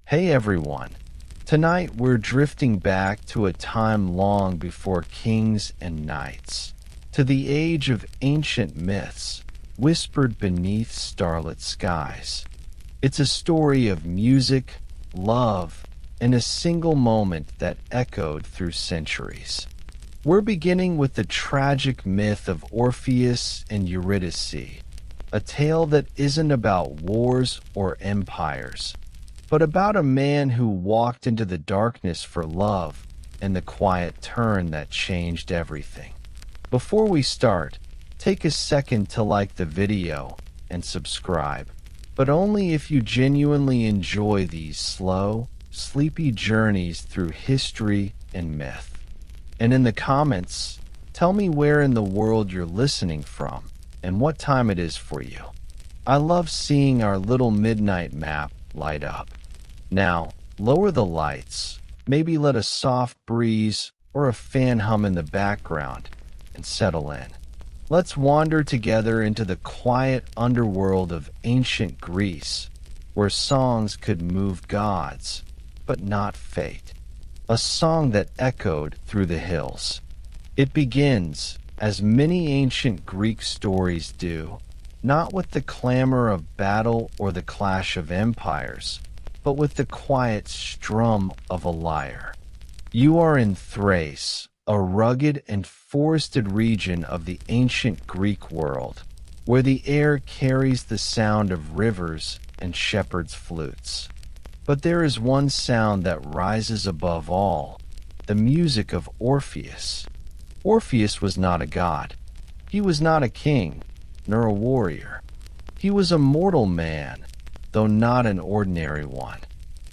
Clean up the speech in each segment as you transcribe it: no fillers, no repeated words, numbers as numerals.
Hey everyone! Tonight we're drifting back to a time long before kings and knights, to the age of ancient myths, whispered beneath starlit skies. It's a story of music, love, and a single moment that echoed through centuries. We're beginning with the tragic myth of Orpheus and Eurydice, a tale that isn't about wars or empires, but about a man who walked into the darkness for love and the quiet turn that changed everything. Before we start, take a second to like the video and subscribe, but only if you genuinely enjoy these slow, sleepy journeys through history and myth. And in the comments, tell me where in the world you're listening from and what time it is for you. I love seeing our little midnight map light up. Now, lower the lights, maybe let a soft breeze or a fan hum in the background, and settle in. Let's wander together into the quiet underworld of ancient Greece, where songs could move gods, but not fate. A song that echoed through the hills. It begins, as many ancient Greek stories do, not with the clamor of battle or the clash of empires, but with the quiet strum of a lyre. You are in Thrace, a rugged and forested region of the ancient Greek world, where the air carries the sound of rivers and shepherds' flutes. But there is one sound that rises above all, the music of Orpheus. Orpheus was not a god. He was not a king, nor a warrior. He was a mortal man, though not an ordinary one.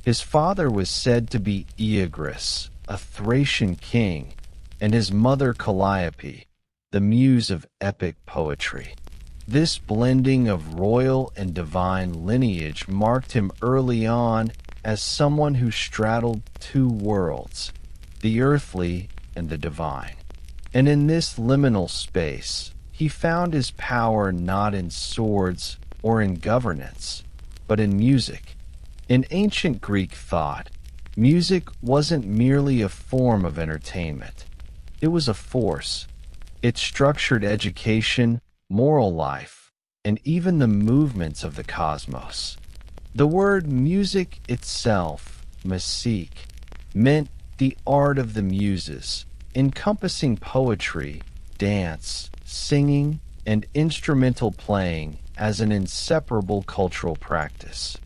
His father was said to be Eurydice, a Thracian king, and his mother Calliope, the muse of epic poetry. This blending of royal and divine lineage marked him early on as someone who straddled two worlds, the earthly and the divine. And in this liminal space, he found his power not in swords or in governance, but in music. In ancient Greek thought, music wasn't merely a form of entertainment. It was a force. It structured education, moral life, and even the movements of the cosmos. The word music itself, musique, meant the art of the muses, encompassing poetry, dance, singing, and instrumental playing as an inseparable cultural practice.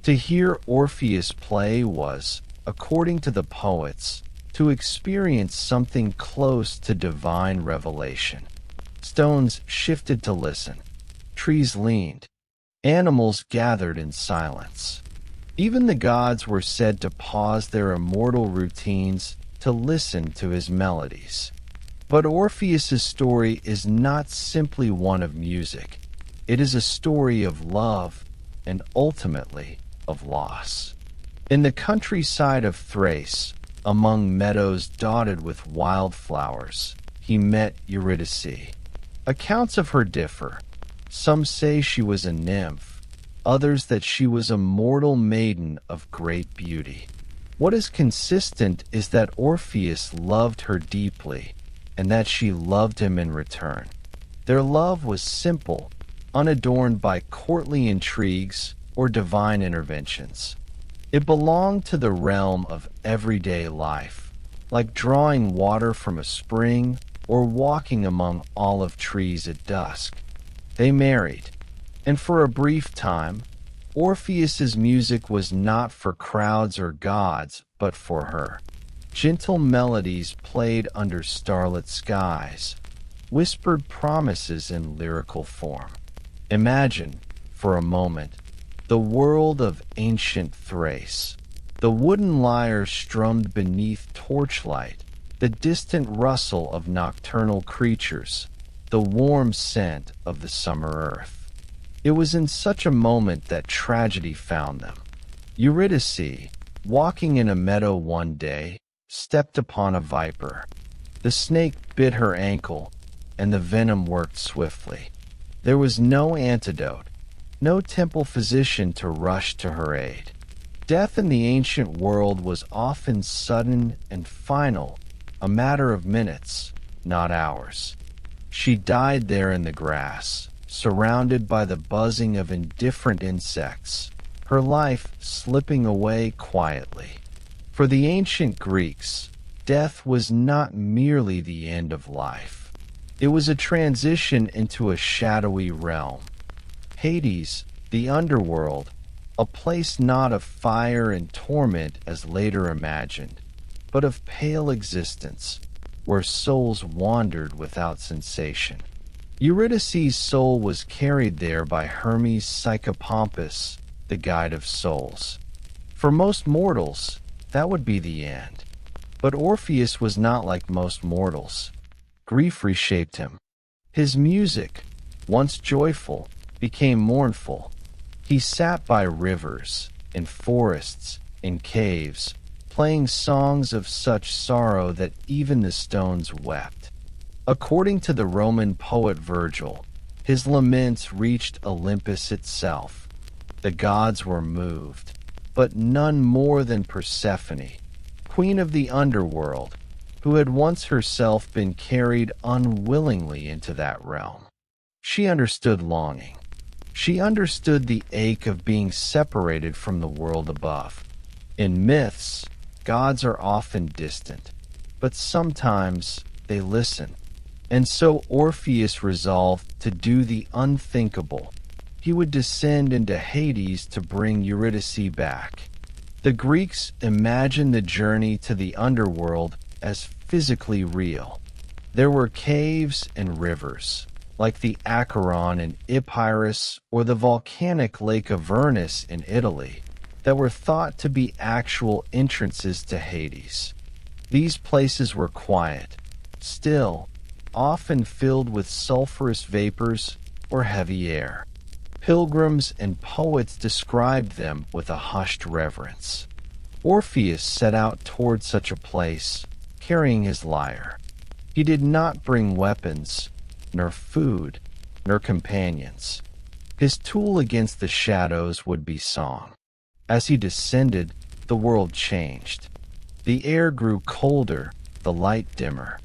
To hear Orpheus play was, according to the poets, to experience something close to divine revelation. Stones shifted to listen. Trees leaned. Animals gathered in silence. Even the gods were said to pause their immortal routines to listen to his melodies. But Orpheus's story is not simply one of music. It is a story of love and ultimately of loss. In the countryside of Thrace, among meadows dotted with wildflowers, he met Eurydice. Accounts of her differ. Some say she was a nymph, others that she was a mortal maiden of great beauty. What is consistent is that Orpheus loved her deeply, and that she loved him in return. Their love was simple, unadorned by courtly intrigues or divine interventions. It belonged to the realm of everyday life, like drawing water from a spring or walking among olive trees at dusk. They married, and for a brief time, Orpheus's music was not for crowds or gods, but for her. Gentle melodies played under starlit skies, whispered promises in lyrical form. Imagine, for a moment, the world of ancient Thrace. The wooden lyre strummed beneath torchlight, the distant rustle of nocturnal creatures, the warm scent of the summer earth. It was in such a moment that tragedy found them. Eurydice, walking in a meadow one day, stepped upon a viper. The snake bit her ankle, and the venom worked swiftly. There was no antidote, no temple physician to rush to her aid. Death in the ancient world was often sudden and final, a matter of minutes, not hours. She died there in the grass, surrounded by the buzzing of indifferent insects, her life slipping away quietly. For the ancient Greeks, death was not merely the end of life. It was a transition into a shadowy realm. Hades, the underworld, a place not of fire and torment as later imagined, but of pale existence, where souls wandered without sensation. Eurydice's soul was carried there by Hermes Psychopompus, the guide of souls. For most mortals, that would be the end. But Orpheus was not like most mortals. Grief reshaped him. His music, once joyful, became mournful. He sat by rivers, in forests, in caves, playing songs of such sorrow that even the stones wept. According to the Roman poet Virgil, his laments reached Olympus itself. The gods were moved, but none more than Persephone, queen of the underworld, who had once herself been carried unwillingly into that realm. She understood longing. She understood the ache of being separated from the world above. In myths, gods are often distant, but sometimes they listen. And so Orpheus resolved to do the unthinkable. He would descend into Hades to bring Eurydice back. The Greeks imagined the journey to the underworld as physically real. There were caves and rivers, like the Acheron in Epirus or the volcanic Lake Avernus in Italy, that were thought to be actual entrances to Hades. These places were quiet, still, often filled with sulfurous vapors or heavy air. Pilgrims and poets described them with a hushed reverence. Orpheus set out toward such a place, carrying his lyre. He did not bring weapons, nor food, nor companions. His tool against the shadows would be song. As he descended, the world changed. The air grew colder, the light dimmer.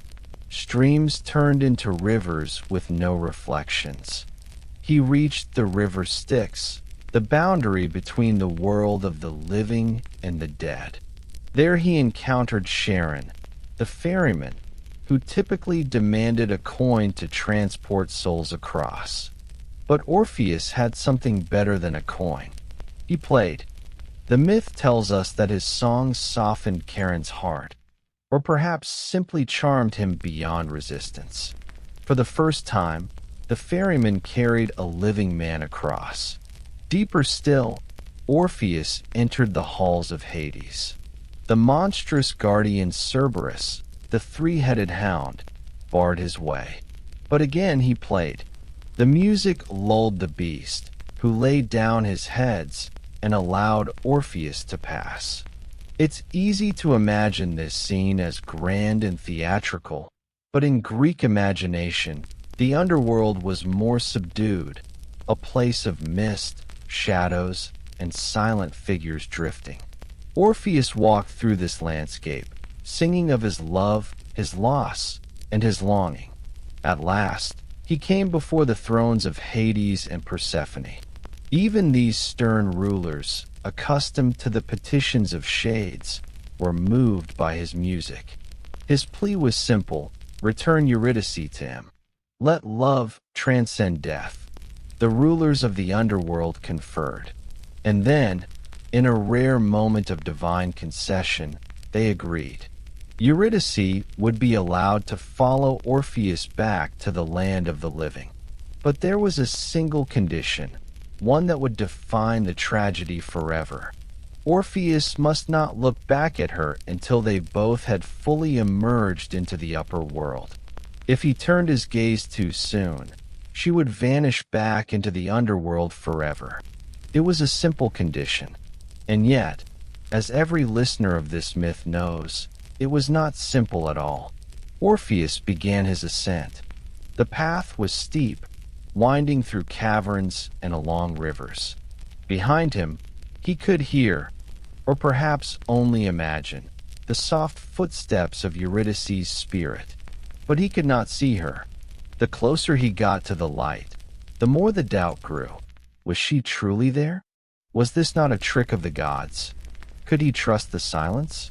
Streams turned into rivers with no reflections. He reached the river Styx, the boundary between the world of the living and the dead. There he encountered Charon, the ferryman, who typically demanded a coin to transport souls across. But Orpheus had something better than a coin. He played. The myth tells us that his songs softened Charon's heart, or perhaps simply charmed him beyond resistance. For the first time, the ferryman carried a living man across. Deeper still, Orpheus entered the halls of Hades. The monstrous guardian Cerberus, the three-headed hound, barred his way. But again he played. The music lulled the beast, who laid down his heads and allowed Orpheus to pass. It's easy to imagine this scene as grand and theatrical, but in Greek imagination, the underworld was more subdued, a place of mist, shadows, and silent figures drifting. Orpheus walked through this landscape, singing of his love, his loss, and his longing. At last, he came before the thrones of Hades and Persephone. Even these stern rulers, accustomed to the petitions of shades, were moved by his music. His plea was simple: return Eurydice to him. Let love transcend death. The rulers of the underworld conferred. And then, in a rare moment of divine concession, they agreed. Eurydice would be allowed to follow Orpheus back to the land of the living. But there was a single condition, one that would define the tragedy forever. Orpheus must not look back at her until they both had fully emerged into the upper world. If he turned his gaze too soon, she would vanish back into the underworld forever. It was a simple condition. And yet, as every listener of this myth knows, it was not simple at all. Orpheus began his ascent. The path was steep, winding through caverns and along rivers. Behind him, he could hear, or perhaps only imagine, the soft footsteps of Eurydice's spirit. But he could not see her. The closer he got to the light, the more the doubt grew. Was she truly there? Was this not a trick of the gods? Could he trust the silence?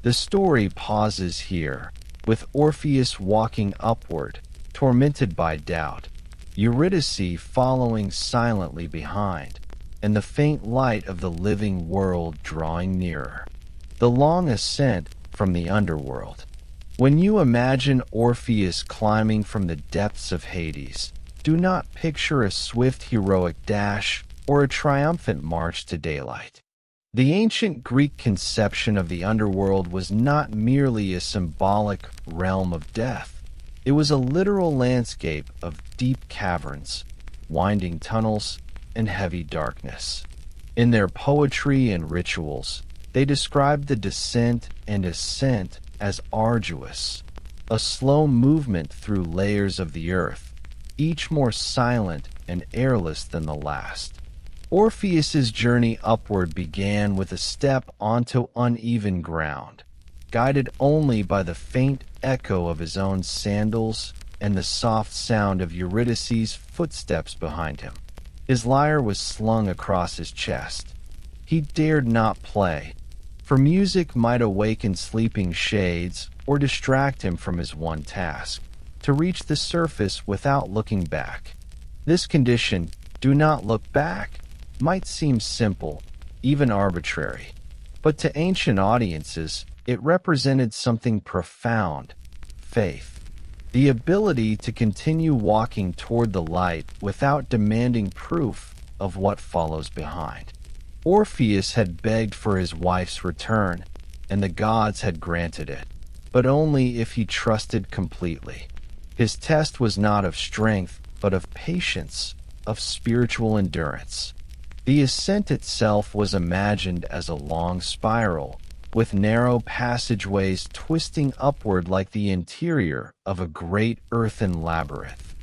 The story pauses here, with Orpheus walking upward, tormented by doubt, Eurydice following silently behind, and the faint light of the living world drawing nearer. The long ascent from the underworld. When you imagine Orpheus climbing from the depths of Hades, do not picture a swift heroic dash or a triumphant march to daylight. The ancient Greek conception of the underworld was not merely a symbolic realm of death. It was a literal landscape of deep caverns, winding tunnels, and heavy darkness. In their poetry and rituals, they described the descent and ascent as arduous, a slow movement through layers of the earth, each more silent and airless than the last. Orpheus's journey upward began with a step onto uneven ground, guided only by the faint echo of his own sandals and the soft sound of Eurydice's footsteps behind him. His lyre was slung across his chest. He dared not play, for music might awaken sleeping shades or distract him from his one task, to reach the surface without looking back. This condition, do not look back, might seem simple, even arbitrary, but to ancient audiences, it represented something profound: faith. The ability to continue walking toward the light without demanding proof of what follows behind. Orpheus had begged for his wife's return, and the gods had granted it, but only if he trusted completely. His test was not of strength, but of patience, of spiritual endurance. The ascent itself was imagined as a long spiral, with narrow passageways twisting upward like the interior of a great earthen labyrinth.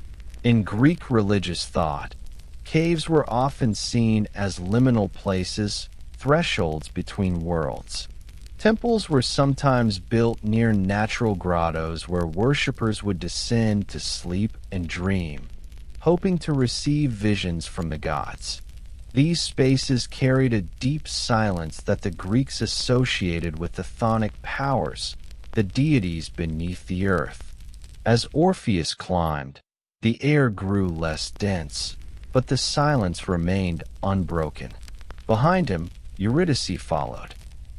In Greek religious thought, caves were often seen as liminal places, thresholds between worlds. Temples were sometimes built near natural grottos where worshippers would descend to sleep and dream, hoping to receive visions from the gods. These spaces carried a deep silence that the Greeks associated with the chthonic powers, the deities beneath the earth. As Orpheus climbed, the air grew less dense, but the silence remained unbroken. Behind him, Eurydice followed.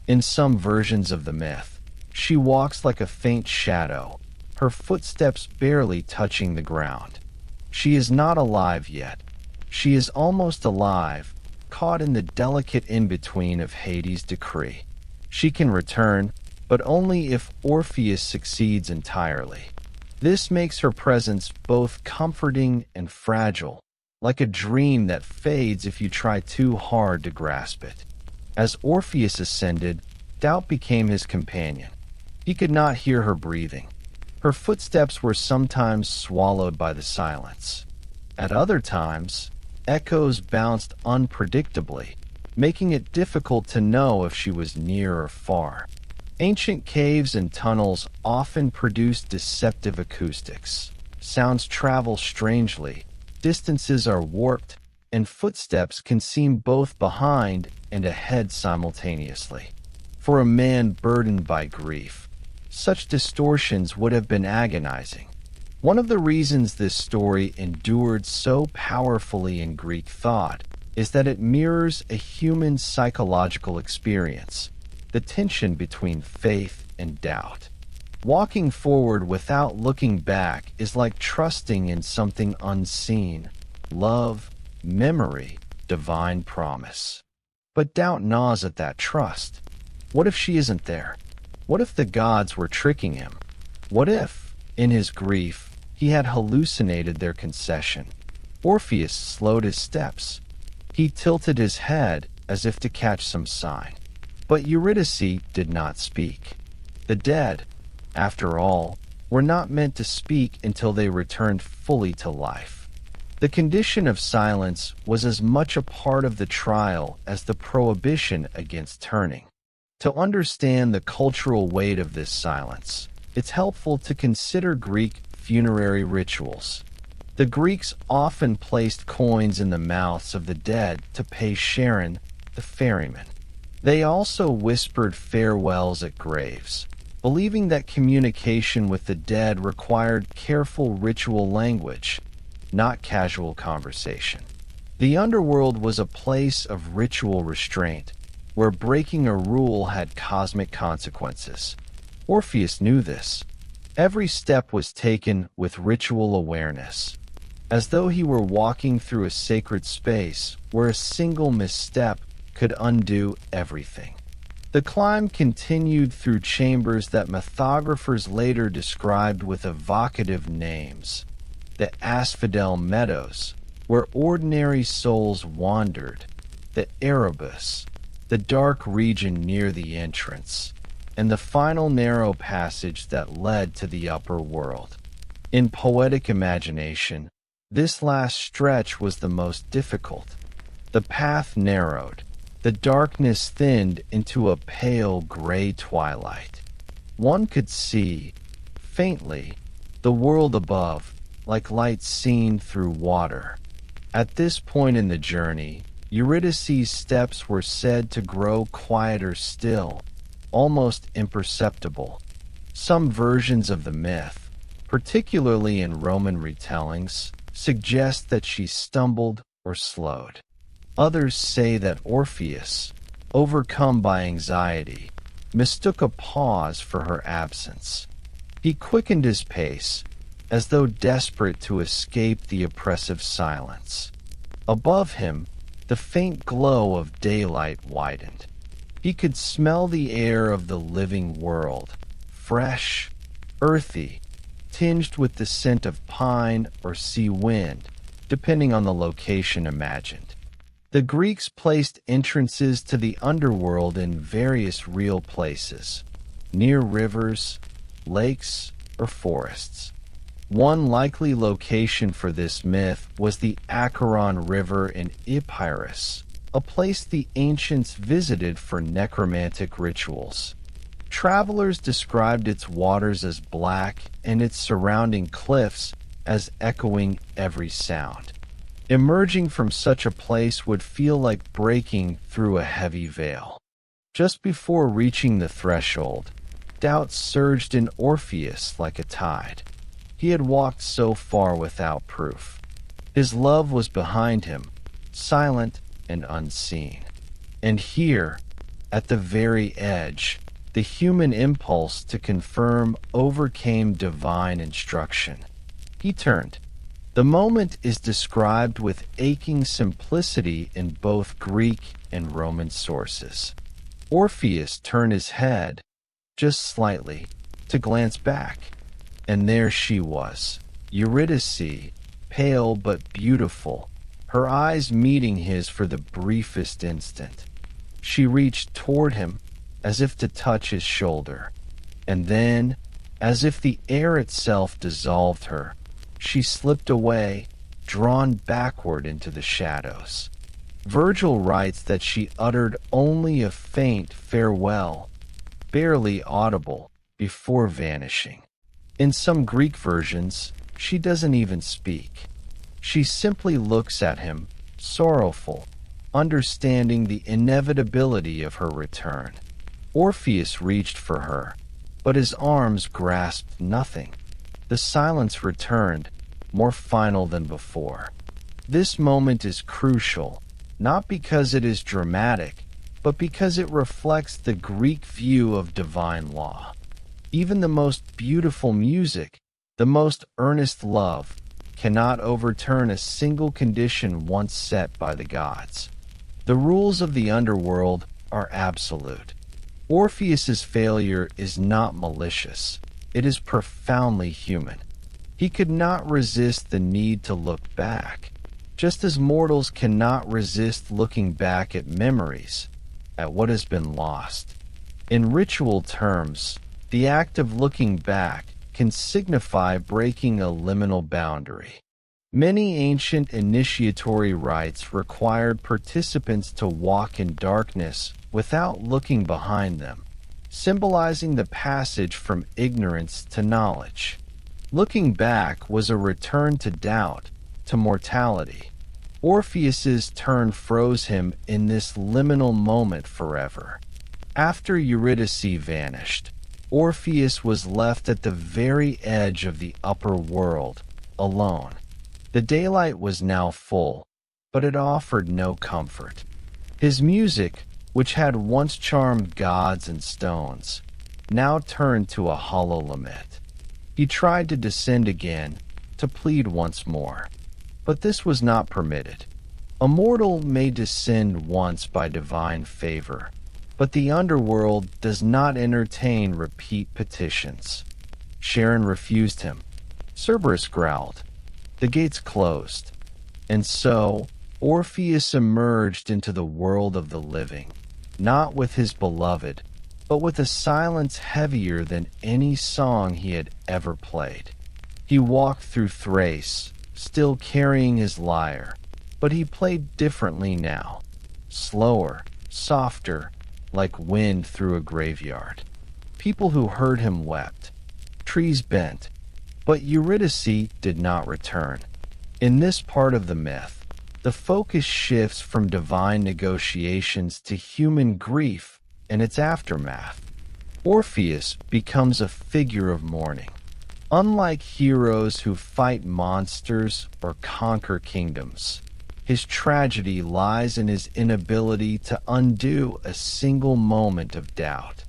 In some versions of the myth, she walks like a faint shadow, her footsteps barely touching the ground. She is not alive yet. She is almost alive, caught in the delicate in-between of Hades' decree. She can return, but only if Orpheus succeeds entirely. This makes her presence both comforting and fragile, like a dream that fades if you try too hard to grasp it. As Orpheus ascended, doubt became his companion. He could not hear her breathing. Her footsteps were sometimes swallowed by the silence. At other times, echoes bounced unpredictably, making it difficult to know if she was near or far. Ancient caves and tunnels often produced deceptive acoustics. Sounds travel strangely, distances are warped, and footsteps can seem both behind and ahead simultaneously. For a man burdened by grief, such distortions would have been agonizing. One of the reasons this story endured so powerfully in Greek thought is that it mirrors a human psychological experience, the tension between faith and doubt. Walking forward without looking back is like trusting in something unseen: love, memory, divine promise. But doubt gnaws at that trust. What if she isn't there? What if the gods were tricking him? What if, in his grief, he had hallucinated their concession? Orpheus slowed his steps. He tilted his head as if to catch some sign. But Eurydice did not speak. The dead, after all, were not meant to speak until they returned fully to life. The condition of silence was as much a part of the trial as the prohibition against turning. To understand the cultural weight of this silence, it's helpful to consider Greek funerary rituals. The Greeks often placed coins in the mouths of the dead to pay Charon, the ferryman. They also whispered farewells at graves, believing that communication with the dead required careful ritual language, not casual conversation. The underworld was a place of ritual restraint, where breaking a rule had cosmic consequences. Orpheus knew this. Every step was taken with ritual awareness, as though he were walking through a sacred space where a single misstep could undo everything. The climb continued through chambers that mythographers later described with evocative names. The Asphodel Meadows, where ordinary souls wandered, the Erebus, the dark region near the entrance, and the final narrow passage that led to the upper world. In poetic imagination, this last stretch was the most difficult. The path narrowed, the darkness thinned into a pale gray twilight. One could see, faintly, the world above, like light seen through water. At this point in the journey, Eurydice's steps were said to grow quieter still, almost imperceptible. Some versions of the myth, particularly in Roman retellings, suggest that she stumbled or slowed. Others say that Orpheus, overcome by anxiety, mistook a pause for her absence. He quickened his pace, as though desperate to escape the oppressive silence. Above him, the faint glow of daylight widened. He could smell the air of the living world, fresh, earthy, tinged with the scent of pine or sea wind, depending on the location imagined. The Greeks placed entrances to the underworld in various real places, near rivers, lakes, or forests. One likely location for this myth was the Acheron River in Epirus, a place the ancients visited for necromantic rituals. Travelers described its waters as black and its surrounding cliffs as echoing every sound. Emerging from such a place would feel like breaking through a heavy veil. Just before reaching the threshold, doubt surged in Orpheus like a tide. He had walked so far without proof. His love was behind him, silent and unseen. And here, at the very edge, the human impulse to confirm overcame divine instruction. He turned. The moment is described with aching simplicity in both Greek and Roman sources. Orpheus turned his head, just slightly, to glance back. And there she was, Eurydice, pale but beautiful, her eyes meeting his for the briefest instant. She reached toward him, as if to touch his shoulder, and then, as if the air itself dissolved her, she slipped away, drawn backward into the shadows. Virgil writes that she uttered only a faint farewell, barely audible, before vanishing. In some Greek versions, she doesn't even speak. She simply looks at him, sorrowful, understanding the inevitability of her return. Orpheus reached for her, but his arms grasped nothing. The silence returned, more final than before. This moment is crucial, not because it is dramatic, but because it reflects the Greek view of divine law. Even the most beautiful music, the most earnest love, cannot overturn a single condition once set by the gods. The rules of the underworld are absolute. Orpheus's failure is not malicious. It is profoundly human. He could not resist the need to look back, just as mortals cannot resist looking back at memories, at what has been lost. In ritual terms, the act of looking back can signify breaking a liminal boundary. Many ancient initiatory rites required participants to walk in darkness without looking behind them, symbolizing the passage from ignorance to knowledge. Looking back was a return to doubt, to mortality. Orpheus's turn froze him in this liminal moment forever. After Eurydice vanished, Orpheus was left at the very edge of the upper world, alone. The daylight was now full, but it offered no comfort. His music, which had once charmed gods and stones, now turned to a hollow lament. He tried to descend again, to plead once more. But this was not permitted. A mortal may descend once by divine favor, but the underworld does not entertain repeat petitions. Charon refused him. Cerberus growled. The gates closed. And so, Orpheus emerged into the world of the living, not with his beloved, but with a silence heavier than any song he had ever played. He walked through Thrace, still carrying his lyre, but he played differently now. Slower, softer, like wind through a graveyard. People who heard him wept. Trees bent. But Eurydice did not return. In this part of the myth, the focus shifts from divine negotiations to human grief and its aftermath. Orpheus becomes a figure of mourning. Unlike heroes who fight monsters or conquer kingdoms, his tragedy lies in his inability to undo a single moment of doubt.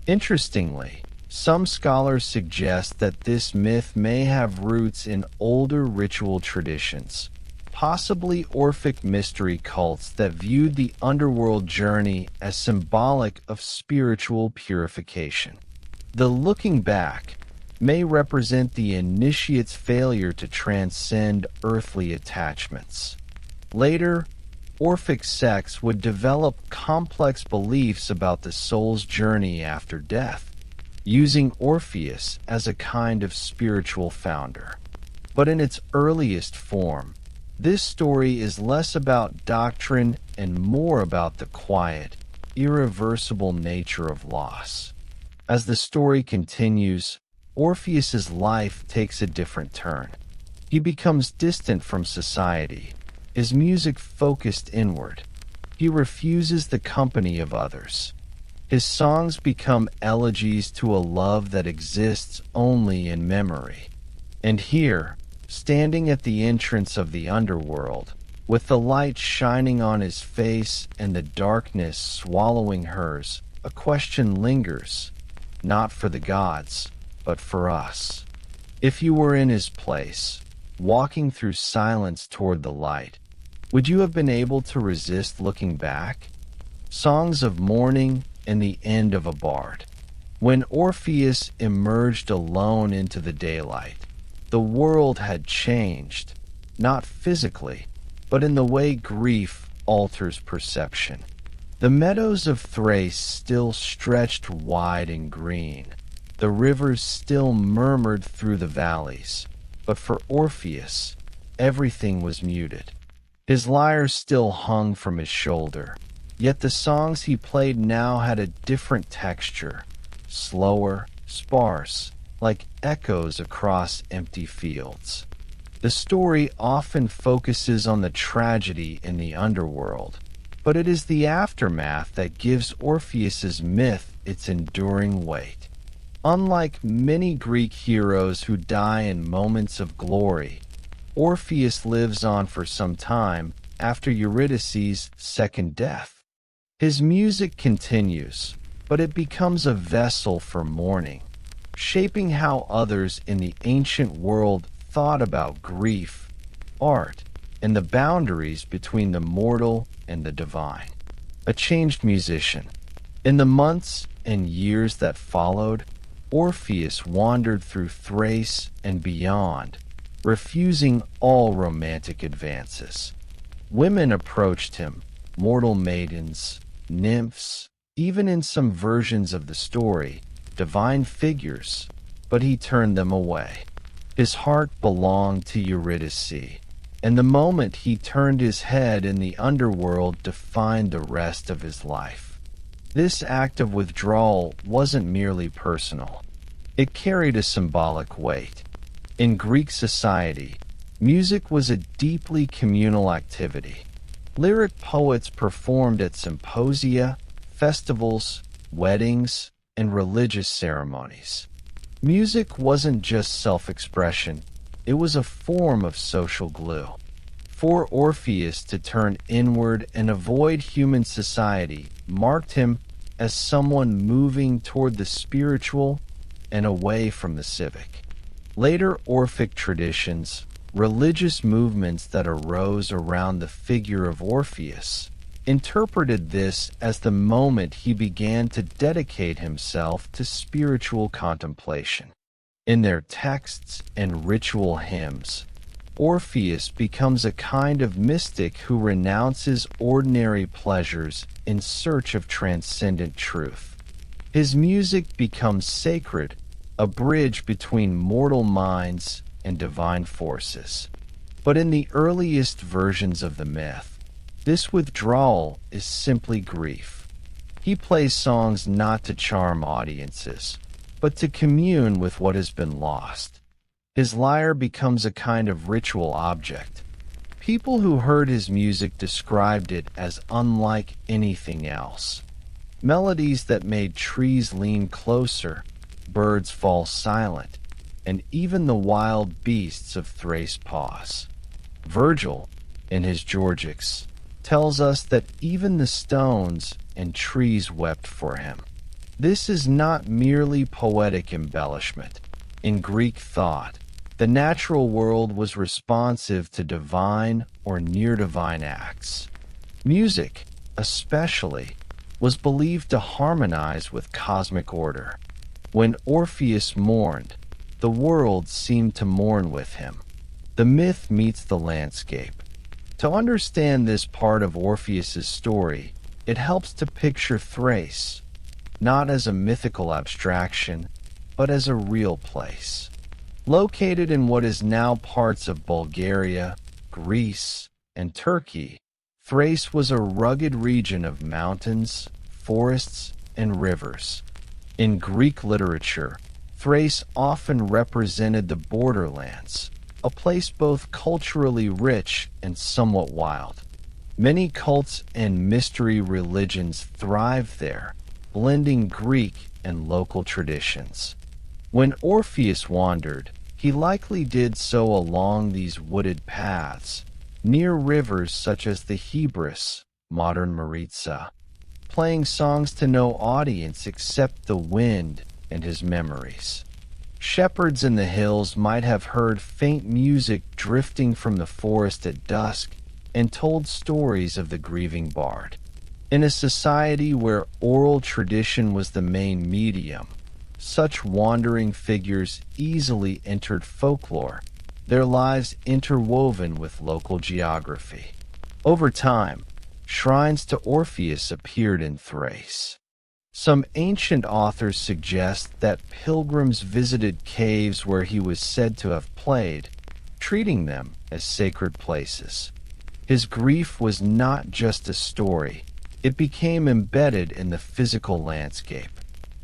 Interestingly, some scholars suggest that this myth may have roots in older ritual traditions, possibly Orphic mystery cults that viewed the underworld journey as symbolic of spiritual purification. The looking back may represent the initiate's failure to transcend earthly attachments. Later, Orphic sects would develop complex beliefs about the soul's journey after death, using Orpheus as a kind of spiritual founder. But in its earliest form, this story is less about doctrine and more about the quiet, irreversible nature of loss. As the story continues, Orpheus's life takes a different turn. He becomes distant from society, his music focused inward. He refuses the company of others. His songs become elegies to a love that exists only in memory. And here, standing at the entrance of the underworld, with the light shining on his face and the darkness swallowing hers, a question lingers, not for the gods, but for us. If you were in his place, walking through silence toward the light, would you have been able to resist looking back? Songs of mourning and the end of a bard. When Orpheus emerged alone into the daylight, the world had changed, not physically, but in the way grief alters perception. The meadows of Thrace still stretched wide and green. The rivers still murmured through the valleys. But for Orpheus, everything was muted. His lyre still hung from his shoulder, yet the songs he played now had a different texture, slower, sparse, like echoes across empty fields. The story often focuses on the tragedy in the underworld, but it is the aftermath that gives Orpheus's myth its enduring weight. Unlike many Greek heroes who die in moments of glory, Orpheus lives on for some time after Eurydice's second death. His music continues, but it becomes a vessel for mourning, shaping how others in the ancient world thought about grief, art, and the boundaries between the mortal and the divine. A changed musician. In the months and years that followed, Orpheus wandered through Thrace and beyond, refusing all romantic advances. Women approached him, mortal maidens, nymphs, even in some versions of the story, divine figures, but he turned them away. His heart belonged to Eurydice, and the moment he turned his head in the underworld defined the rest of his life. This act of withdrawal wasn't merely personal. It carried a symbolic weight. In Greek society, music was a deeply communal activity. Lyric poets performed at symposia, festivals, weddings, and religious ceremonies. Music wasn't just self-expression, it was a form of social glue. For Orpheus to turn inward and avoid human society marked him as someone moving toward the spiritual and away from the civic. Later Orphic traditions, religious movements that arose around the figure of Orpheus, interpreted this as the moment he began to dedicate himself to spiritual contemplation. In their texts and ritual hymns, Orpheus becomes a kind of mystic who renounces ordinary pleasures in search of transcendent truth. His music becomes sacred, a bridge between mortal minds and divine forces. But in the earliest versions of the myth, this withdrawal is simply grief. He plays songs not to charm audiences, but to commune with what has been lost. His lyre becomes a kind of ritual object. People who heard his music described it as unlike anything else. Melodies that made trees lean closer, birds fall silent, and even the wild beasts of Thrace pause. Virgil, in his Georgics, tells us that even the stones and trees wept for him. This is not merely poetic embellishment. In Greek thought, the natural world was responsive to divine or near-divine acts. Music, especially, was believed to harmonize with cosmic order. When Orpheus mourned, the world seemed to mourn with him. The myth meets the landscape. To understand this part of Orpheus's story, it helps to picture Thrace, not as a mythical abstraction, but as a real place. Located in what is now parts of Bulgaria, Greece, and Turkey, Thrace was a rugged region of mountains, forests, and rivers. In Greek literature, Thrace often represented the borderlands, a place both culturally rich and somewhat wild. Many cults and mystery religions thrived there, blending Greek and local traditions. When Orpheus wandered, he likely did so along these wooded paths, near rivers such as the Hebrus, modern Maritsa, playing songs to no audience except the wind and his memories. Shepherds in the hills might have heard faint music drifting from the forest at dusk and told stories of the grieving bard. In a society where oral tradition was the main medium, such wandering figures easily entered folklore, their lives interwoven with local geography. Over time, shrines to Orpheus appeared in Thrace. Some ancient authors suggest that pilgrims visited caves where he was said to have played, treating them as sacred places. His grief was not just a story, it became embedded in the physical landscape.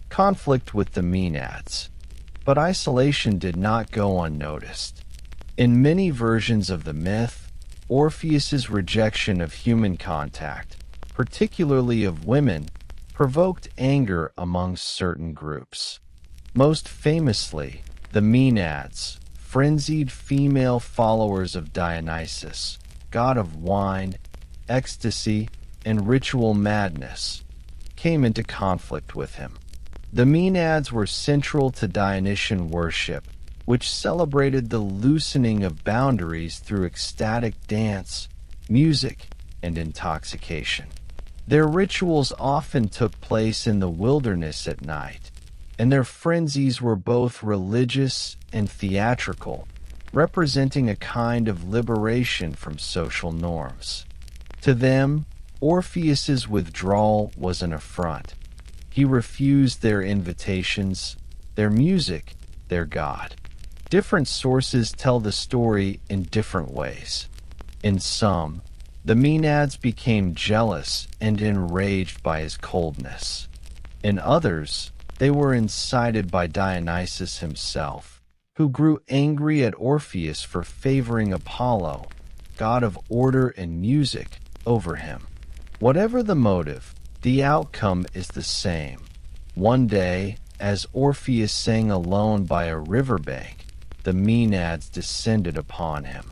Conflict with the Maenads. But isolation did not go unnoticed. In many versions of the myth, Orpheus's rejection of human contact, particularly of women, provoked anger among certain groups. Most famously, the Maenads, frenzied female followers of Dionysus, god of wine, ecstasy, and ritual madness, came into conflict with him. The Maenads were central to Dionysian worship, which celebrated the loosening of boundaries through ecstatic dance, music, and intoxication. Their rituals often took place in the wilderness at night, and their frenzies were both religious and theatrical, representing a kind of liberation from social norms. To them, Orpheus's withdrawal was an affront. He refused their invitations, their music, their god. Different sources tell the story in different ways. In some, The Maenads became jealous and enraged by his coldness. In others, they were incited by Dionysus himself, who grew angry at Orpheus for favoring Apollo, god of order and music, over him. Whatever the motive, the outcome is the same. One day, as Orpheus sang alone by a riverbank, the Maenads descended upon him.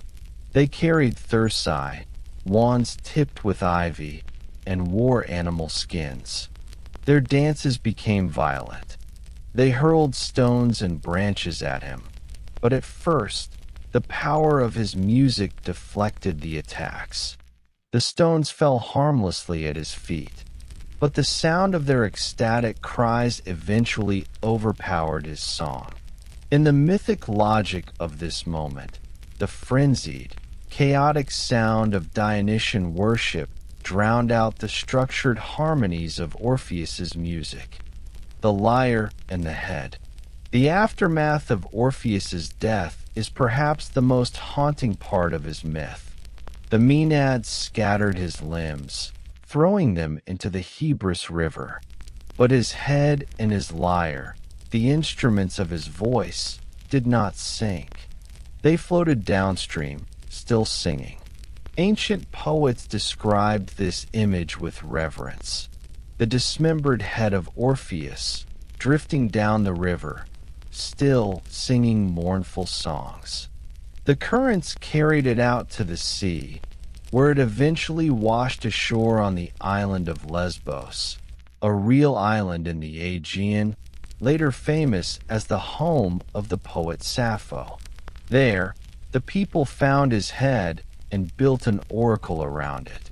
They carried thyrsi, wands tipped with ivy, and wore animal skins. Their dances became violent. They hurled stones and branches at him, but at first, the power of his music deflected the attacks. The stones fell harmlessly at his feet, but the sound of their ecstatic cries eventually overpowered his song. In the mythic logic of this moment, the frenzied, chaotic sound of Dionysian worship drowned out the structured harmonies of Orpheus's music. The lyre and the head. The aftermath of Orpheus's death is perhaps the most haunting part of his myth. The Maenads scattered his limbs, throwing them into the Hebrus River. But his head and his lyre, the instruments of his voice, did not sink. They floated downstream, still singing. Ancient poets described this image with reverence. The dismembered head of Orpheus, drifting down the river, still singing mournful songs. The currents carried it out to the sea, where it eventually washed ashore on the island of Lesbos, a real island in the Aegean, later famous as the home of the poet Sappho. There, the people found his head and built an oracle around it.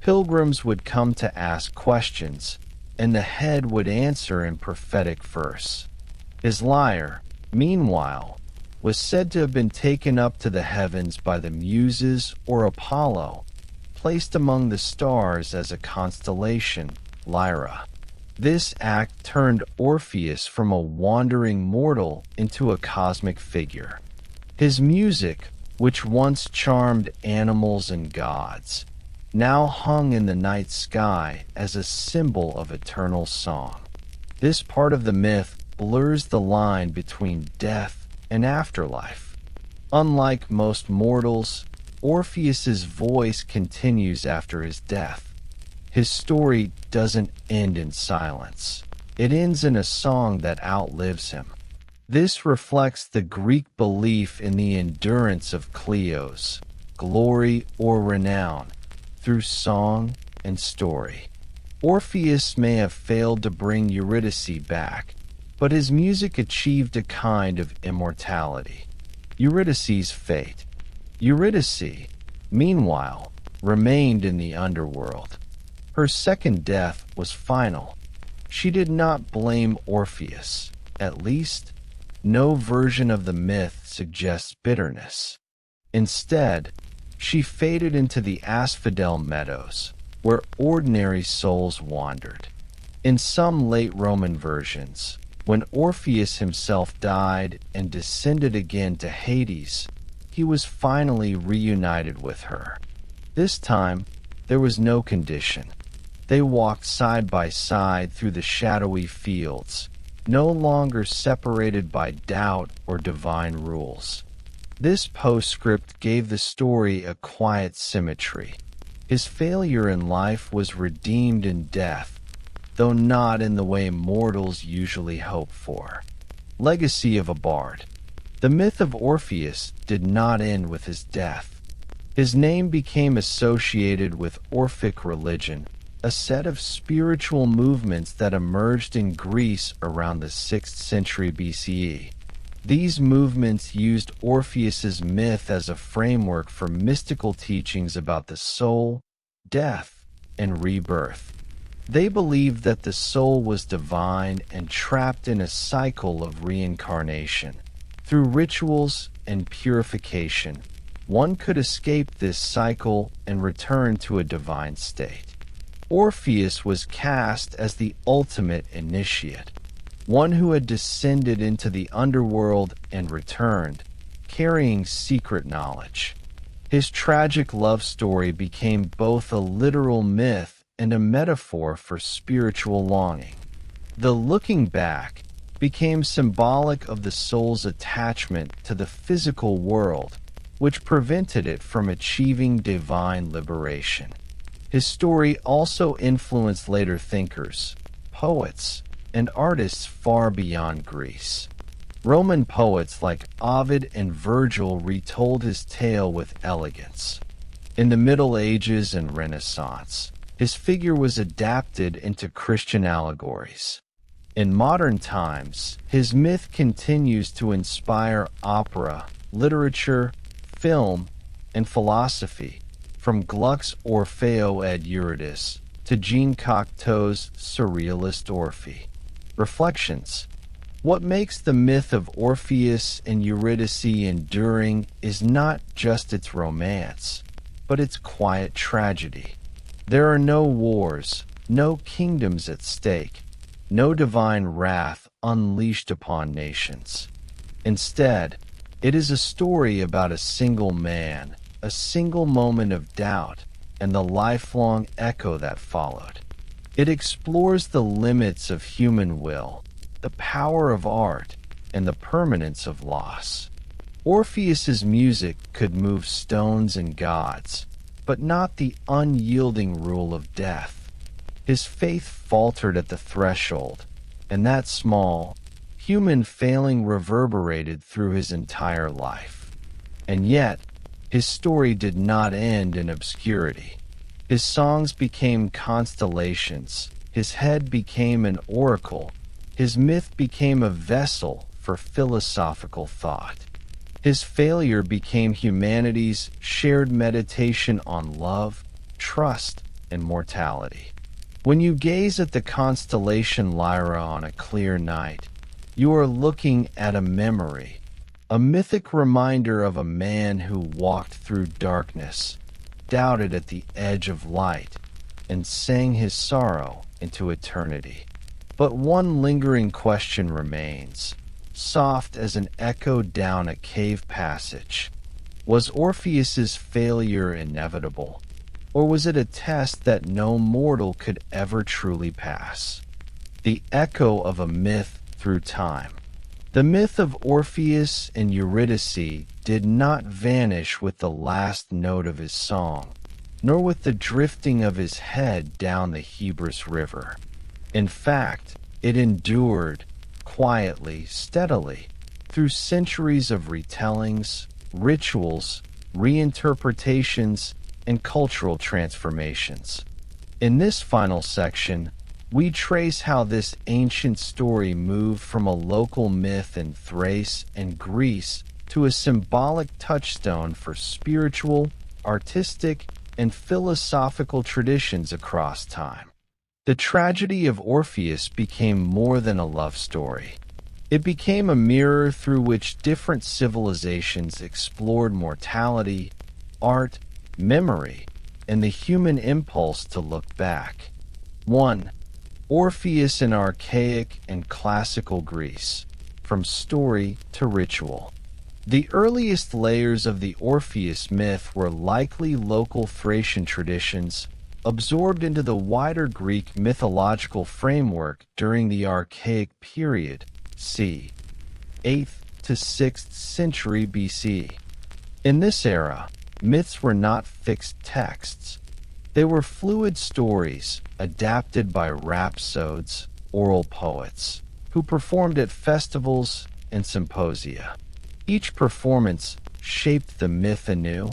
Pilgrims would come to ask questions, and the head would answer in prophetic verse. His lyre, meanwhile, was said to have been taken up to the heavens by the Muses or Apollo, placed among the stars as a constellation, Lyra. This act turned Orpheus from a wandering mortal into a cosmic figure. His music, which once charmed animals and gods, now hung in the night sky as a symbol of eternal song. This part of the myth blurs the line between death and afterlife. Unlike most mortals, Orpheus's voice continues after his death. His story doesn't end in silence. It ends in a song that outlives him. This reflects the Greek belief in the endurance of Kleos, glory or renown, through song and story. Orpheus may have failed to bring Eurydice back, but his music achieved a kind of immortality. Eurydice's fate. Eurydice, meanwhile, remained in the underworld. Her second death was final. She did not blame Orpheus. At least, no version of the myth suggests bitterness. Instead, she faded into the asphodel meadows, where ordinary souls wandered. In some late Roman versions, when Orpheus himself died and descended again to Hades, he was finally reunited with her. This time, there was no condition. They walked side by side through the shadowy fields, no longer separated by doubt or divine rules. This postscript gave the story a quiet symmetry. His failure in life was redeemed in death, though not in the way mortals usually hope for. Legacy of a Bard. The myth of Orpheus did not end with his death. His name became associated with Orphic religion, a set of spiritual movements that emerged in Greece around the 6th century BCE. These movements used Orpheus's myth as a framework for mystical teachings about the soul, death, and rebirth. They believed that the soul was divine and trapped in a cycle of reincarnation. Through rituals and purification, one could escape this cycle and return to a divine state. Orpheus was cast as the ultimate initiate, one who had descended into the underworld and returned, carrying secret knowledge. His tragic love story became both a literal myth and a metaphor for spiritual longing. The looking back became symbolic of the soul's attachment to the physical world, which prevented it from achieving divine liberation. His story also influenced later thinkers, poets, and artists far beyond Greece. Roman poets like Ovid and Virgil retold his tale with elegance. In the Middle Ages and Renaissance, his figure was adapted into Christian allegories. In modern times, his myth continues to inspire opera, literature, film, and philosophy, from Gluck's Orpheus and Eurydice to Jean Cocteau's surrealist Orpheus. Reflections. What makes the myth of Orpheus and Eurydice enduring is not just its romance, but its quiet tragedy. There are no wars, no kingdoms at stake, no divine wrath unleashed upon nations. Instead, it is a story about a single man, a single moment of doubt, and the lifelong echo that followed. It explores the limits of human will, the power of art, and the permanence of loss. Orpheus's music could move stones and gods, but not the unyielding rule of death. His faith faltered at the threshold, and that small, human failing reverberated through his entire life. And yet, his story did not end in obscurity. His songs became constellations, his head became an oracle, his myth became a vessel for philosophical thought. His failure became humanity's shared meditation on love, trust, and mortality. When you gaze at the constellation Lyra on a clear night, you are looking at a memory, a mythic reminder of a man who walked through darkness, doubted at the edge of light, and sang his sorrow into eternity. But one lingering question remains, soft as an echo down a cave passage. Was Orpheus's failure inevitable, or was it a test that no mortal could ever truly pass? The echo of a myth through time. The myth of Orpheus and Eurydice did not vanish with the last note of his song, nor with the drifting of his head down the Hebrus River. In fact, it endured, quietly, steadily, through centuries of retellings, rituals, reinterpretations, and cultural transformations. In this final section, we trace how this ancient story moved from a local myth in Thrace and Greece to a symbolic touchstone for spiritual, artistic, and philosophical traditions across time. The tragedy of Orpheus became more than a love story. It became a mirror through which different civilizations explored mortality, art, memory, and the human impulse to look back. 1. Orpheus in archaic and classical Greece, from story to ritual. The earliest layers of the Orpheus myth were likely local Thracian traditions, absorbed into the wider Greek mythological framework during the Archaic period, c. 8th to 6th century BC. In this era, myths were not fixed texts. They were fluid stories adapted by rhapsodes, oral poets, who performed at festivals and symposia. Each performance shaped the myth anew,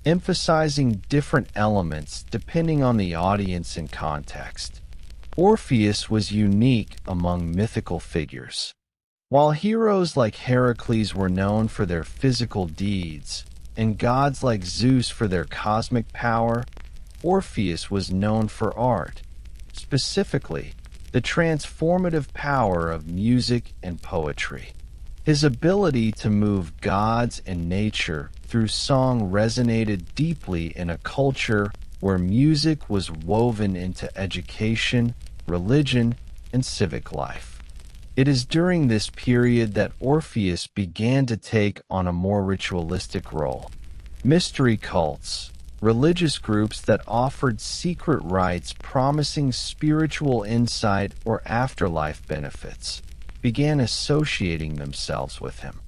emphasizing different elements depending on the audience and context. Orpheus was unique among mythical figures. While heroes like Heracles were known for their physical deeds, and gods like Zeus for their cosmic power, Orpheus was known for art, specifically the transformative power of music and poetry. His ability to move gods and nature through song resonated deeply in a culture where music was woven into education, religion, and civic life. It is during this period that Orpheus began to take on a more ritualistic role. Mystery cults, religious groups that offered secret rites promising spiritual insight or afterlife benefits, began associating themselves with him.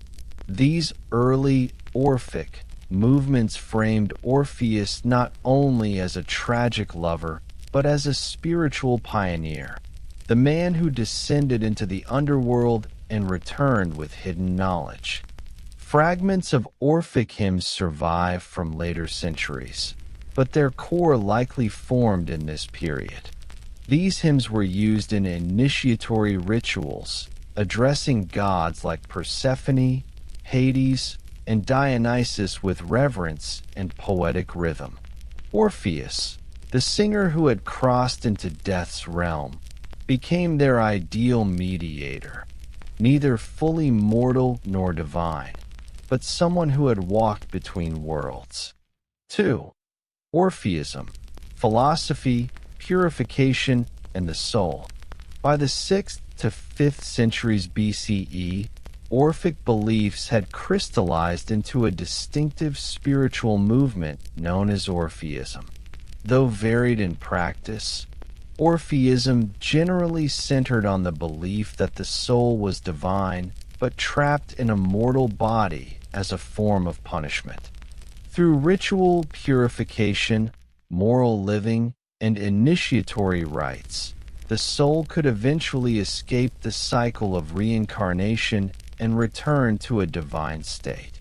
These early Orphic movements framed Orpheus not only as a tragic lover, but as a spiritual pioneer, the man who descended into the underworld and returned with hidden knowledge. Fragments of Orphic hymns survive from later centuries, but their core likely formed in this period. These hymns were used in initiatory rituals, addressing gods like Persephone, Hades, and Dionysus with reverence and poetic rhythm. Orpheus, the singer who had crossed into death's realm, became their ideal mediator, neither fully mortal nor divine, but someone who had walked between worlds. 2. Orpheism, philosophy, purification, and the soul. By the 6th to 5th centuries BCE, Orphic beliefs had crystallized into a distinctive spiritual movement known as Orpheism. Though varied in practice, Orpheism generally centered on the belief that the soul was divine but trapped in a mortal body as a form of punishment. Through ritual purification, moral living, and initiatory rites, the soul could eventually escape the cycle of reincarnation and return to a divine state.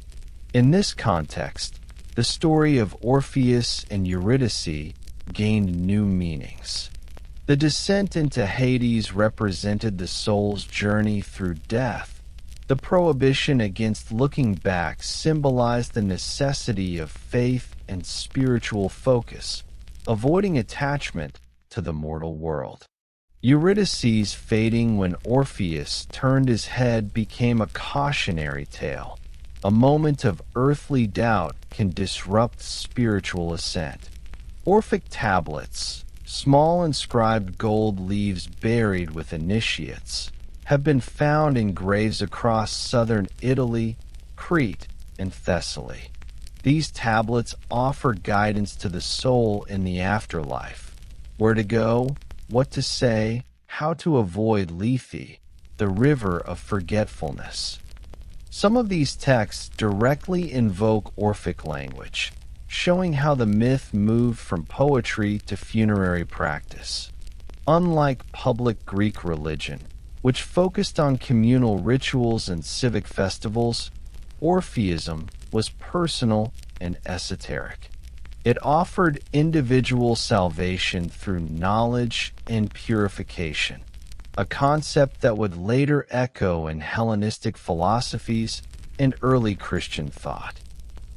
In this context, the story of Orpheus and Eurydice gained new meanings. The descent into Hades represented the soul's journey through death. The prohibition against looking back symbolized the necessity of faith and spiritual focus, avoiding attachment to the mortal world. Eurydice's fading when Orpheus turned his head became a cautionary tale. A moment of earthly doubt can disrupt spiritual ascent. Orphic tablets, small inscribed gold leaves buried with initiates, have been found in graves across southern Italy, Crete, and Thessaly. These tablets offer guidance to the soul in the afterlife: where to go, what to say, how to avoid Lethe, the river of forgetfulness. Some of these texts directly invoke Orphic language, showing how the myth moved from poetry to funerary practice. Unlike public Greek religion, which focused on communal rituals and civic festivals, Orpheism was personal and esoteric. It offered individual salvation through knowledge and purification, a concept that would later echo in Hellenistic philosophies and early Christian thought.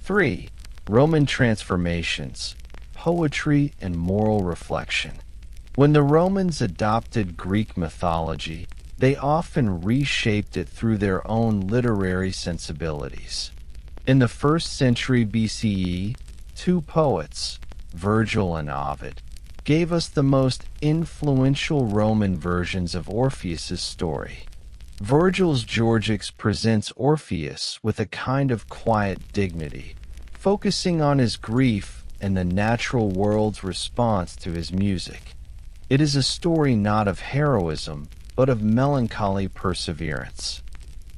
3. Roman transformations, poetry, and moral reflection. When the Romans adopted Greek mythology, they often reshaped it through their own literary sensibilities. In the 1st century BCE, two poets, Virgil and Ovid, gave us the most influential Roman versions of Orpheus's story. Virgil's Georgics presents Orpheus with a kind of quiet dignity, focusing on his grief and the natural world's response to his music. It is a story not of heroism, but of melancholy perseverance.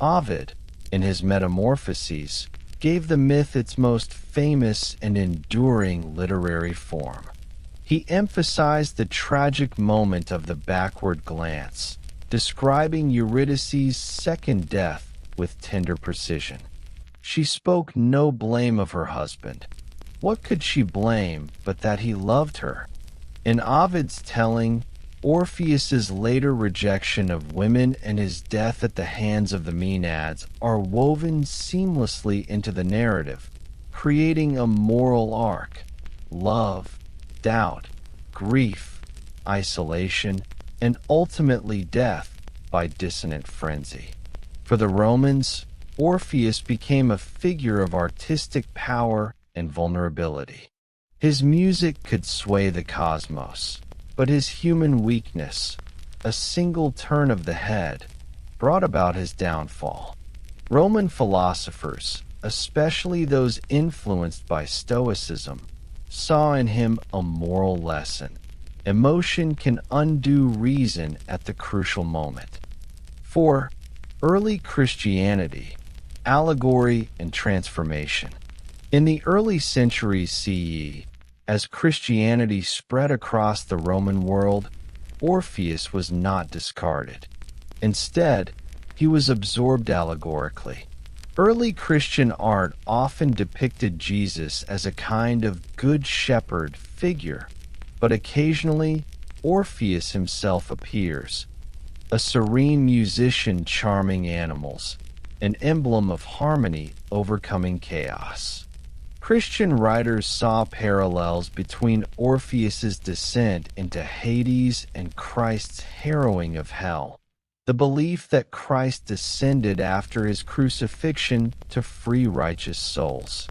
Ovid, in his Metamorphoses, gave the myth its most famous and enduring literary form. He emphasized the tragic moment of the backward glance, describing Eurydice's second death with tender precision. She spoke no blame of her husband. What could she blame but that he loved her? In Ovid's telling, Orpheus's later rejection of women and his death at the hands of the Maenads are woven seamlessly into the narrative, creating a moral arc: love, doubt, grief, isolation, and ultimately death by dissonant frenzy. For the Romans, Orpheus became a figure of artistic power and vulnerability. His music could sway the cosmos, but his human weakness, a single turn of the head, brought about his downfall. Roman philosophers, especially those influenced by Stoicism, saw in him a moral lesson. Emotion can undo reason at the crucial moment. 4. Early Christianity, allegory and transformation. In the early centuries CE, as Christianity spread across the Roman world, Orpheus was not discarded. Instead, he was absorbed allegorically. Early Christian art often depicted Jesus as a kind of good shepherd figure, but occasionally Orpheus himself appears, a serene musician charming animals, an emblem of harmony overcoming chaos. Christian writers saw parallels between Orpheus's descent into Hades and Christ's harrowing of hell. The belief that Christ descended after his crucifixion to free righteous souls.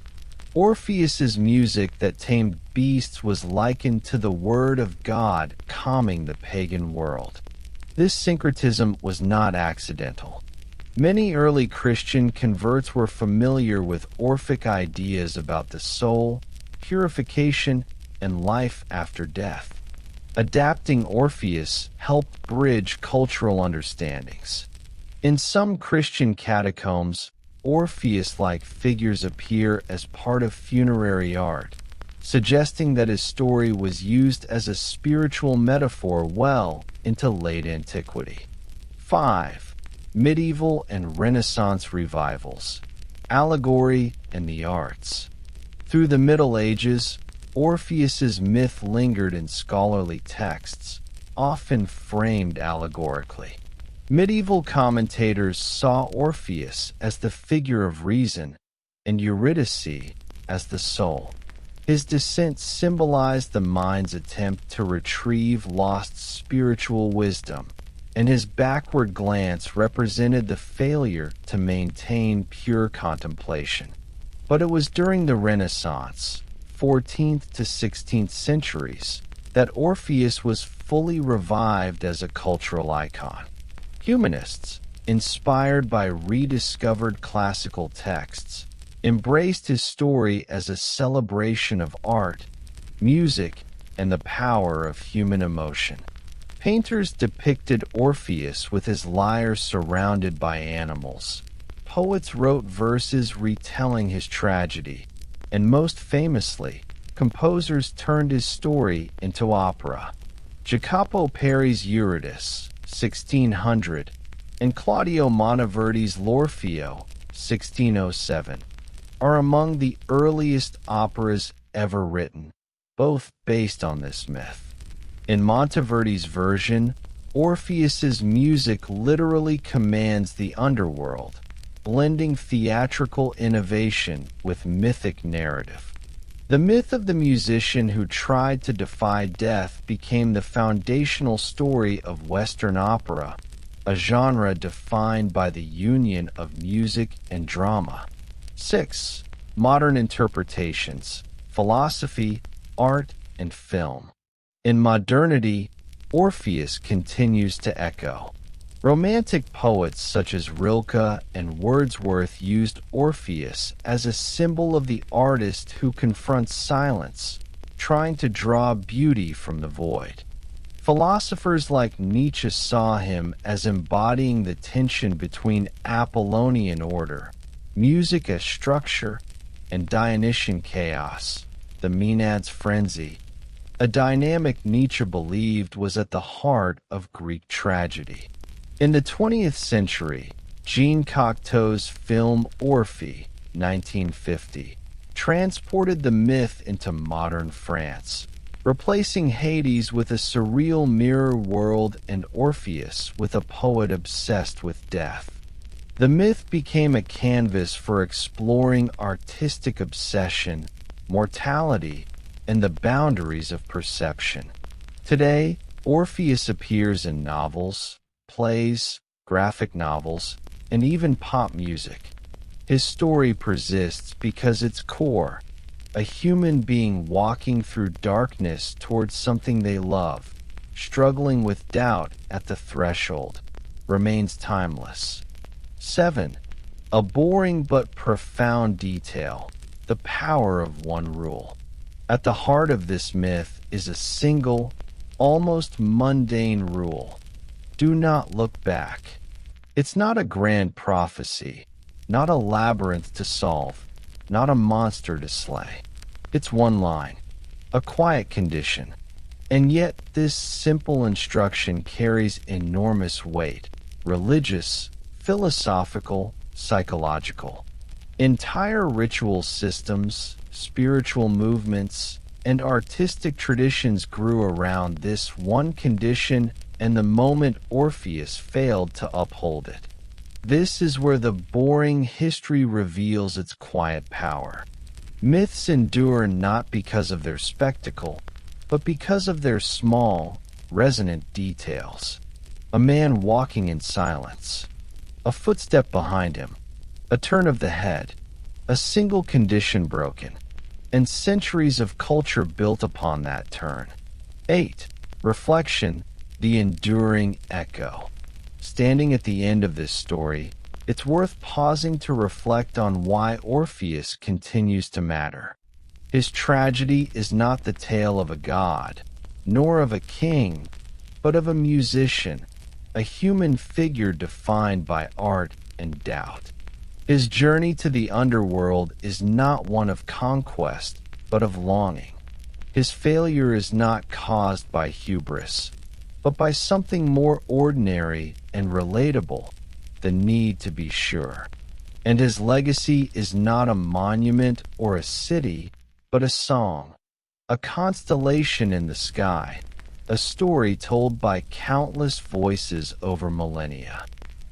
Orpheus's music that tamed beasts was likened to the word of God calming the pagan world. This syncretism was not accidental. Many early Christian converts were familiar with Orphic ideas about the soul, purification, and life after death. Adapting Orpheus helped bridge cultural understandings. In some Christian catacombs, Orpheus-like figures appear as part of funerary art, suggesting that his story was used as a spiritual metaphor well into late antiquity. 5. Medieval and Renaissance revivals, allegory and the arts. Through the Middle Ages, Orpheus's myth lingered in scholarly texts, often framed allegorically. Medieval commentators saw Orpheus as the figure of reason and Eurydice as the soul. His descent symbolized the mind's attempt to retrieve lost spiritual wisdom, and his backward glance represented the failure to maintain pure contemplation. But it was during the Renaissance, 14th to 16th centuries, that Orpheus was fully revived as a cultural icon. Humanists, inspired by rediscovered classical texts, embraced his story as a celebration of art, music, and the power of human emotion. Painters depicted Orpheus with his lyre surrounded by animals. Poets wrote verses retelling his tragedy, and most famously, composers turned his story into opera. Jacopo Peri's Eurydice, 1600, and Claudio Monteverdi's L'Orfeo, 1607, are among the earliest operas ever written, both based on this myth. In Monteverdi's version, Orpheus's music literally commands the underworld, blending theatrical innovation with mythic narrative. The myth of the musician who tried to defy death became the foundational story of Western opera, a genre defined by the union of music and drama. 6. Modern interpretations, philosophy, art, and film. In modernity, Orpheus continues to echo. Romantic poets such as Rilke and Wordsworth used Orpheus as a symbol of the artist who confronts silence, trying to draw beauty from the void. Philosophers like Nietzsche saw him as embodying the tension between Apollonian order, music as structure, and Dionysian chaos, the Maenad's frenzy, a dynamic Nietzsche believed was at the heart of Greek tragedy. In the 20th century, Jean Cocteau's film Orphée, 1950, transported the myth into modern France, replacing Hades with a surreal mirror world and Orpheus with a poet obsessed with death. The myth became a canvas for exploring artistic obsession, mortality, and the boundaries of perception. Today, Orpheus appears in novels, plays, graphic novels, and even pop music. His story persists because its core, a human being walking through darkness towards something they love, struggling with doubt at the threshold, remains timeless. 7. A boring but profound detail, the power of one rule. At the heart of this myth is a single, almost mundane rule. Do not look back. It's not a grand prophecy, not a labyrinth to solve, not a monster to slay. It's one line, a quiet condition. And yet this simple instruction carries enormous weight, religious, philosophical, psychological. Entire ritual systems, spiritual movements, and artistic traditions grew around this one condition and the moment Orpheus failed to uphold it. This is where the boring history reveals its quiet power. Myths endure not because of their spectacle, but because of their small, resonant details. A man walking in silence, a footstep behind him, a turn of the head, a single condition broken, and centuries of culture built upon that turn. 8. Reflection, the enduring echo. Standing at the end of this story, it's worth pausing to reflect on why Orpheus continues to matter. His tragedy is not the tale of a god, nor of a king, but of a musician, a human figure defined by art and doubt. His journey to the underworld is not one of conquest, but of longing. His failure is not caused by hubris, but by something more ordinary and relatable, the need to be sure. And his legacy is not a monument or a city, but a song, a constellation in the sky, a story told by countless voices over millennia.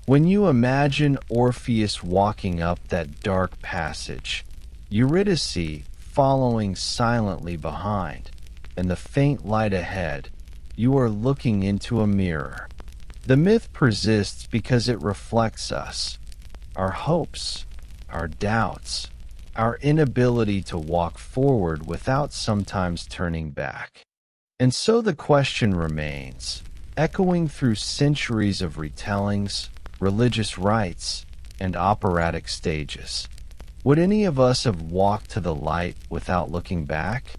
When you imagine Orpheus walking up that dark passage, Eurydice following silently behind, and the faint light ahead, you are looking into a mirror. The myth persists because it reflects us, our hopes, our doubts, our inability to walk forward without sometimes turning back. And so the question remains, echoing through centuries of retellings, religious rites, and operatic stages. Would any of us have walked to the light without looking back?